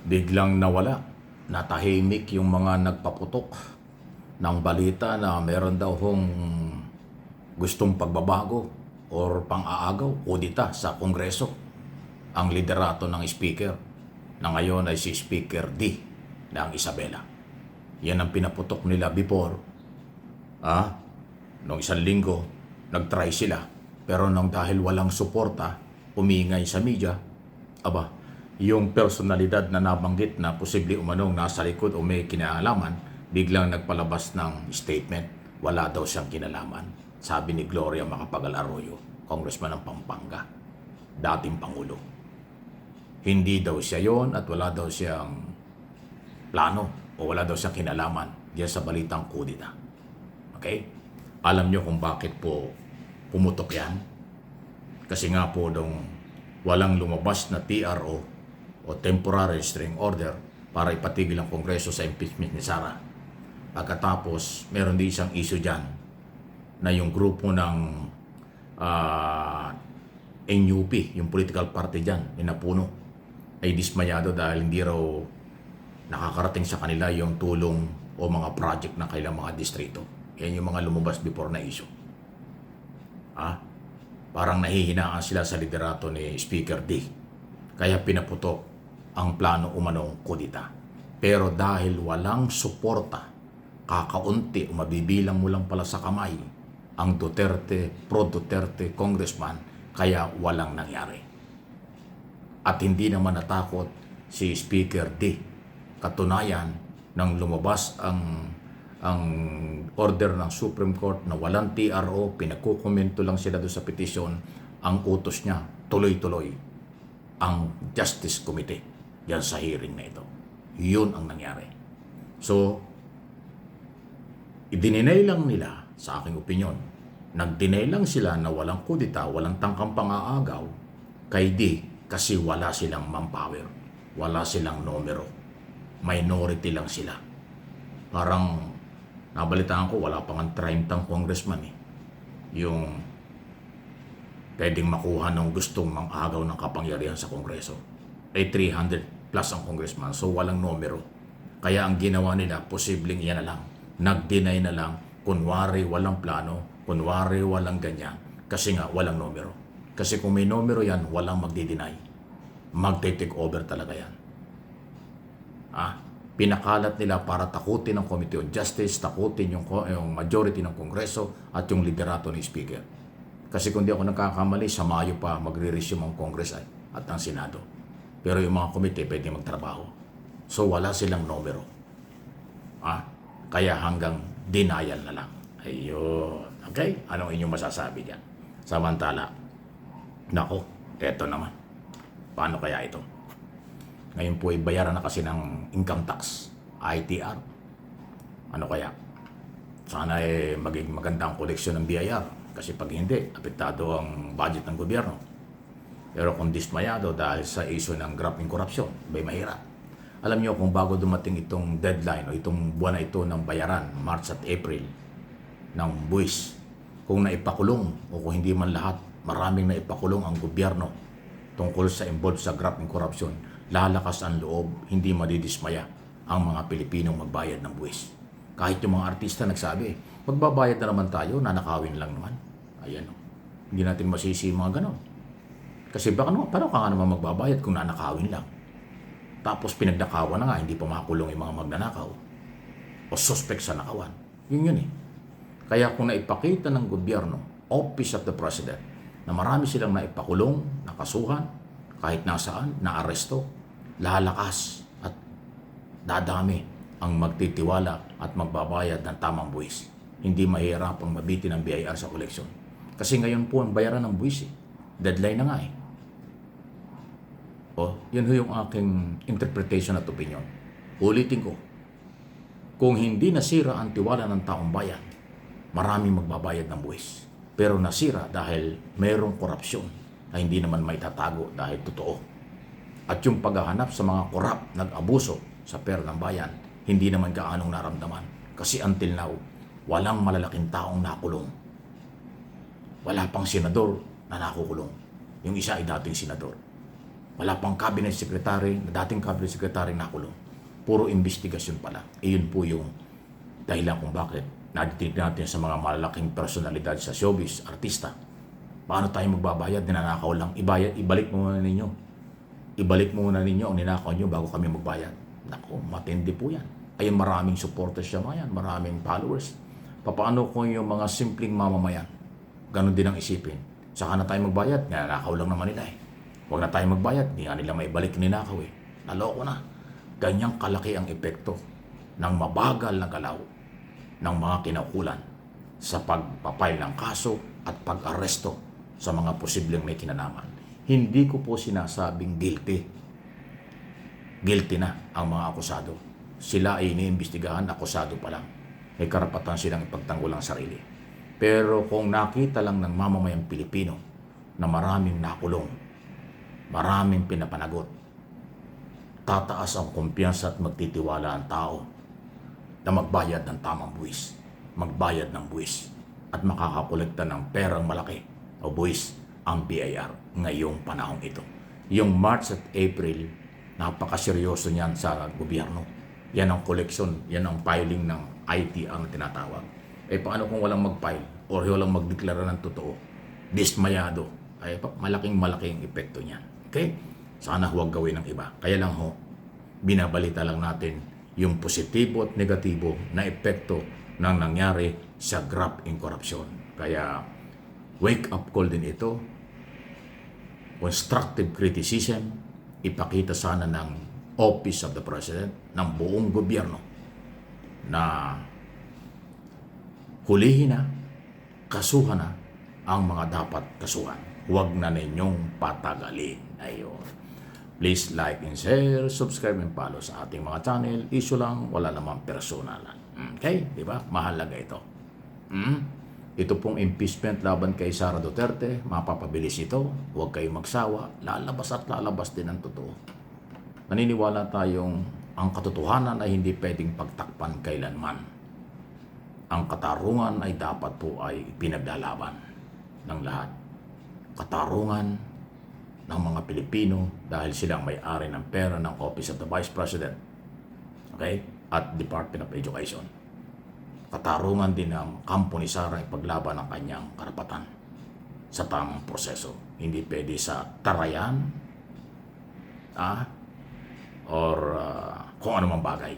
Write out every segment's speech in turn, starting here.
biglang nawala. Natahimik yung mga nagpaputok ng balita na meron daw hong gustong pagbabago or pang-aagaw, kudita sa Kongreso. Ang liderato ng speaker na ngayon ay si Speaker D ng Isabela. Yan ang pinaputok nila before. Noong isang linggo, nag-try sila. Pero nang dahil walang suporta, umingay sa media, yung personalidad na nabanggit na posible umanong nasa likod o may kinalaman, biglang nagpalabas ng statement. Wala daw siyang kinalaman. Sabi ni Gloria Macapagal Arroyo, Congressman ng Pampanga, dating Pangulo. Hindi daw siya yon at wala daw siyang plano o wala daw siyang kinalaman diyan sa balitang kudita. Okay? Alam nyo kung bakit po pumutok yan? Kasi nga po dong walang lumabas na TRO o Temporary Restraining Order para ipatigil ang Kongreso sa impeachment ni Sara. Pagkatapos, meron din isang issue dyan na yung grupo ng NUP, yung political party dyan, inapuno, ay dismayado dahil hindi raw nakakarating sa kanila yung tulong o mga project ng kailang mga distrito. Yan yung mga lumabas before na issue. Parang nahihinaan sila sa liderato ni Speaker D. Kaya pinaputok ang plano umanong kudita. Pero dahil walang suporta, kakaunti o mabibilang mo lang pala sa kamay ang Duterte, pro-Duterte congressman, kaya walang nangyari. At hindi naman natakot si Speaker D. Katunayan, nang lumabas ang order ng Supreme Court na walang TRO, pinagkukomento lang sila doon sa petisyon, ang utos niya, tuloy-tuloy ang Justice Committee yan sa hearing na ito. Yun ang nangyari. So, i-deny lang nila, sa aking opinion, nag-deny lang sila na walang kudita, walang tangkang pang-aagaw kay D kasi wala silang manpower, wala silang numero, minority lang sila. Parang nabalitaan ko, wala pang 30 congressman yung pwedeng makuha ng gustong mang-agaw ng kapangyarihan sa Kongreso. Ay 300 plus ang congressman, so walang numero. Kaya ang ginawa nila, posibleng yan na lang. Nag-deny na lang, kunwari walang plano, kunwari walang ganyan, kasi nga walang numero. Kasi kung may numero yan, walang magdi-deny. Magte-take over talaga yan. Pinakalat nila para takutin ang Committee on Justice, takutin yung majority ng Kongreso at yung liderato ni Speaker. Kasi kung di ako nagkakamali, sa Mayo pa magre-resume ang Congress at ang Senado. Pero yung mga komite pwede magtrabaho. So wala silang numero. Kaya hanggang denial na lang. Ayun. Okay? Anong inyong masasabi dyan? Samantala, nako, eto naman. Paano kaya ito? Ngayon po ay bayaran na kasi ng income tax, ITR. Ano kaya? Sana maging magandang koleksyon ng BIR. Kasi pag hindi, apektado ang budget ng gobyerno. Pero kung dismayado dahil sa issue ng graft and corruption, may mahirap. Alam niyo kung bago dumating itong deadline o itong buwan na ito ng bayaran, March at April, ng buwis, kung naipakulong o kung hindi man lahat, maraming naipakulong ang gobyerno tungkol sa involved sa graft and corruption, lalakas ang loob, hindi madidismaya ang mga Pilipinong magbayad ng buwis. Kahit yung mga artista nagsabi, magbabayad na naman tayo, nanakawin lang naman. Ayan, hindi natin masisi mga ganon. Kasi baka naman, paano ka nga naman magbabayad kung nanakawin lang? Tapos pinagdakawan na nga, hindi pa makulong yung mga magnanakaw o suspect sa nakawan. Yun Kaya kung naipakita ng gobyerno, Office of the President, na marami silang naipakulong, nakasuhan, kahit nasaan, naaresto, lalakas at dadami ang magtitiwala at magbabayad ng tamang buwis. Hindi mahirapang mabitin ang BIR sa koleksyon. Kasi ngayon po ang bayaran ng buwis. Deadline na nga yun yung aking interpretation at opinion. Ulitin ko, kung hindi nasira ang tiwala ng taong bayan, maraming magbabayad ng buwis. Pero nasira dahil mayroong korupsyon na hindi naman may tatago dahil totoo. At yung paghahanap sa mga korap, nag-abuso sa pera ng bayan, hindi naman gaanong naramdaman. Kasi until now, walang malalaking taong nakulong. Wala pang senador na nakukulong. Yung isa ay dating senador. Wala pang cabinet secretary, dating cabinet secretary nakulong. Puro investigasyon pala. Iyon po yung dahilan kung bakit natitignan natin sa mga malalaking personalidad sa showbiz, artista. Paano tayo magbabayad? Ninanakaw lang. Ibalik muna ninyo. Ibalik muna ninyo ang ninakaw nyo bago kami magbayad. Naku, matindi po yan. Ayun, maraming supporters siya mga yan, maraming followers. Paano kung yung mga simpleng mamamayan? Ganon din ang isipin. Saka na tayo magbayad, ninanakaw lang naman nila eh. Huwag na tayo magbayad, hindi nga nila maibalik ninakaw eh. Naloko na. Ganyang kalaki ang epekto ng mabagal na galaw ng mga kinaukulan sa pagpapail ng kaso at pag-aresto sa mga posibleng may kinalaman. Hindi ko po sinasabing guilty. Guilty na ang mga akusado. Sila ay iniimbestigahan, akusado pa lang. May karapatan silang ipagtanggol ang sarili. Pero kung nakita lang ng mamamayang Pilipino na maraming nakulong, maraming pinapanagot, tataas ang kumpiyansa at magtitiwala ang tao na magbayad ng tamang buwis, magbayad ng buwis, at makakakolekta ng perang malaki o buwis ang BIR ngayong panahong ito. Yung March at April, napakaseryoso niyan sa gobyerno. Yan ang koleksyon, yan ang filing ng IT ang tinatawag. Eh paano kung walang mag-file o walang magdeklara ng totoo? Dismayado. Ay malaking epekto niyan. Okay? Sana huwag gawin ng iba. Kaya lang ho, binabalita lang natin yung positibo at negatibo na epekto ng nangyari sa graft in corruption. Kaya wake up call din ito. Constructive criticism, ipakita sana ng Office of the President, ng buong gobyerno na hulihin na, kasuhan na ang mga dapat kasuhan. Huwag na ninyong patagalin. Ayun. Please like and share, subscribe and follow sa ating mga channel. Issue lang, wala namang personalan. Okay? Diba? Mahalaga ito. Ito pong impeachment laban kay Sara Duterte, mapapabilis ito. Huwag kayong magsawa. Lalabas at lalabas din ang totoo. Naniniwala tayong ang katotohanan ay hindi pwedeng pagtakpan kailanman. Ang katarungan ay dapat po ay pinaglalaban ng lahat. Katarungan ng mga Pilipino dahil silang may-ari ng pera ng Office of the Vice President, okay? At Department of Education. Katarungan din ng kampo ni Sara ay paglaban ng kanyang karapatan sa tamang proseso. Hindi pwede sa tarayan, or kung anumang bagay.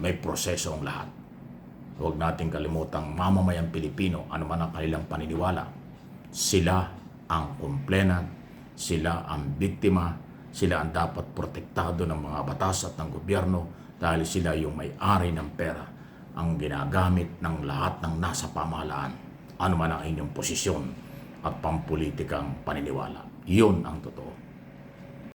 May proseso ang lahat. Huwag nating kalimutang mamamayang Pilipino, anuman ang kanilang paniniwala, sila ang complainant, sila ang biktima, sila ang dapat protektado ng mga batas at ng gobyerno dahil sila yung may-ari ng pera, ang ginagamit ng lahat ng nasa pamahalaan, anuman ang inyong posisyon at pampulitikang paniniwala. Yun ang totoo.